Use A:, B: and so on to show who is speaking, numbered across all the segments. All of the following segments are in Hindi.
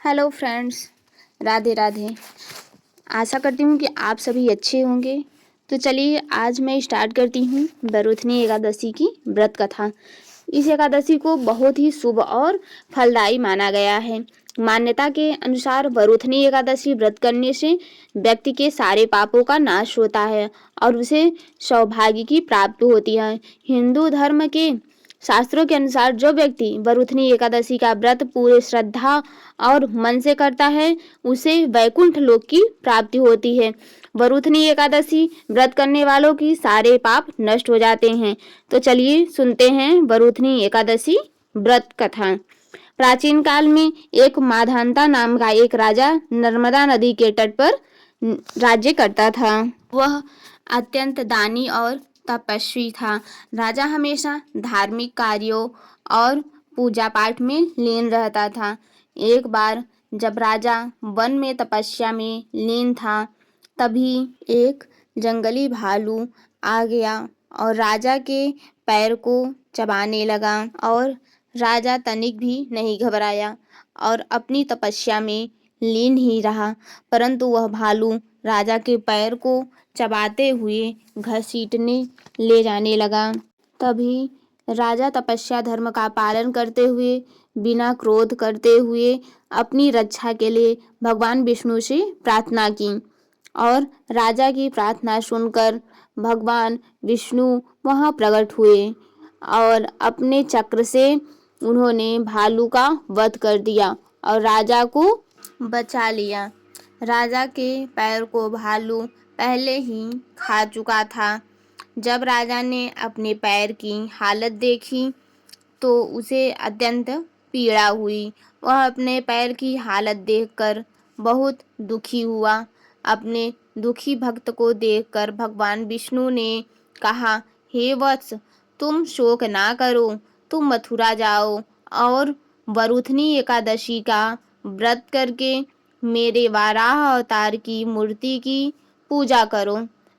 A: Hello friends, Radhe Radhe. आशा करती हूँ कि आप सभी अच्छे होंगे। तो चलिए आज मैं स्टार्ट करती हूँ वरुथनी एकादशी की व्रत कथा। इस एकादशी को बहुत ही शुभ और फलदायी माना गया है। मान्यता के अनुसार वरुथनी एकादशी व्रत करने से व्यक्ति के सारे पापों का नाश होता है और उसे सौभाग्य की प्राप्ति होती है। हिंदू धर्म के शास्त्रों के अनुसार जो व्यक्ति वरुथनी एकादशी का व्रत पूरे श्रद्धा और मन से करता है उसे वैकुंठ लोक की प्राप्ति होती है। वरुथनी एकादशी व्रत करने वालों की सारे पाप नष्ट हो जाते हैं। तो चलिए सुनते हैं वरुथनी एकादशी व्रत कथा। प्राचीन काल में एक माधांता नाम का एक राजा नर्मदा नदी के तट पर राज्य करता था। वह अत्यंत दानी और तपस्वी था। राजा हमेशा धार्मिक कार्यों और पूजा पाठ में लीन रहता था। एक बार जब राजा वन में तपस्या में लीन था, तभी एक जंगली भालू आ गया और राजा के पैर को चबाने लगा। और राजा तनिक भी नहीं घबराया और अपनी तपस्या में लीन ही रहा। परंतु वह भालू राजा के पैर को चबाते हुए घसीटने ले जाने लगा। तभी राजा तपस्या धर्म का पालन करते हुए बिना क्रोध करते हुए अपनी रक्षा के लिए भगवान विष्णु से प्रार्थना की। और राजा की प्रार्थना सुनकर भगवान विष्णु वहां प्रकट हुए और अपने चक्र से उन्होंने भालू का वध कर दिया और राजा को बचा लिया। राजा के पैर को भालू पहले ही खा चुका था। जब राजा ने अपने पैर की हालत देखी तो उसे अत्यंत पीड़ा हुई। वह अपने पैर की हालत देखकर बहुत दुखी हुआ। अपने दुखी भक्त को देखकर भगवान विष्णु ने कहा, हे वत्स, तुम शोक ना करो, तुम मथुरा जाओ और वरुथनी एकादशी का व्रत करके मेरे वाराह अवतार की मूर्ति की पूजा करो।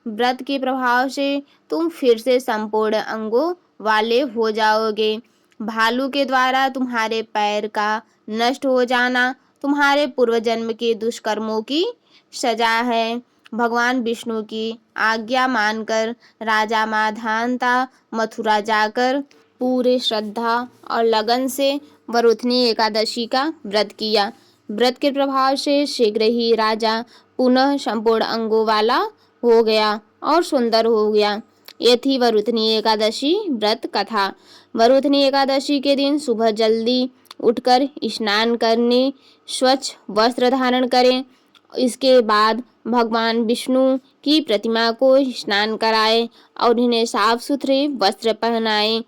A: व्रत के प्रभाव से तुम फिर से संपूर्ण अंगों वाले हो जाओगे। भालू के द्वारा तुम्हारे पैर का नष्ट हो जाना तुम्हारे पूर्व जन्म के दुष्कर्मों की सजा है। भगवान विष्णु की आज्ञा मानकर राजा माधांता मथुरा जाकर पूरे श्रद्धा और लगन से वरुथनी एकादशी का व्रत किया। व्रत के प्रभाव से शीघ्र ही राजा पुनः संपूर्ण अंगों वाला हो गया और सुंदर हो गया। ये थी वरुथनी एकादशी व्रत कथा। वरुथनी एकादशी के दिन सुबह जल्दी उठकर स्नान करने, स्वच्छ वस्त्र धारण करें। इसके बाद भगवान विष्णु की प्रतिमा को स्नान कराएं और इन्हें साफ सुथरे वस्त्र पहनाएं।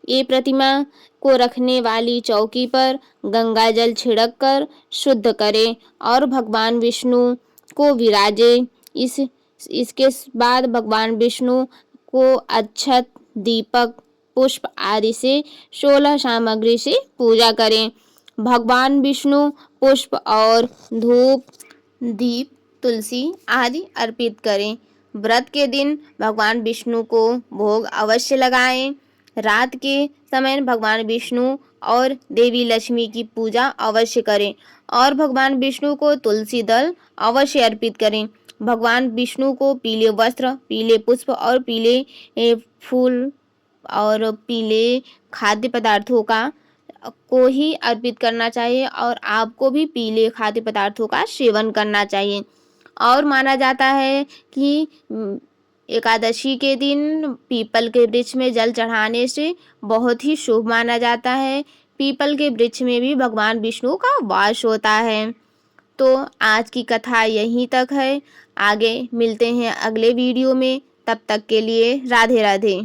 A: ये प्रतिमा को रखने वाली चौकी पर गंगा जल छिड़क कर शुद्ध करें और भगवान विष्णु को विराजे। इसके बाद भगवान विष्णु को अक्षत, दीपक, पुष्प आदि से 16 सामग्री से पूजा करें। भगवान विष्णु पुष्प और धूप, दीप, तुलसी आदि अर्पित करें। व्रत के दिन भगवान विष्णु को भोग अवश्य लगाएं। रात के समय भगवान विष्णु और देवी लक्ष्मी की पूजा अवश्य करें और भगवान विष्णु को तुलसी दल अवश्य अर्पित करें। भगवान विष्णु को पीले वस्त्र, पीले पुष्प और पीले फूल और पीले खाद्य पदार्थों को ही अर्पित करना चाहिए और आपको भी पीले खाद्य पदार्थों का सेवन करना चाहिए। और माना जाता है कि एकादशी के दिन पीपल के वृक्ष में जल चढ़ाने से बहुत ही शुभ माना जाता है। पीपल के वृक्ष में भी भगवान विष्णु का वास होता है। तो आज की कथा यहीं तक है। आगे मिलते हैं अगले वीडियो में। तब तक के लिए राधे राधे।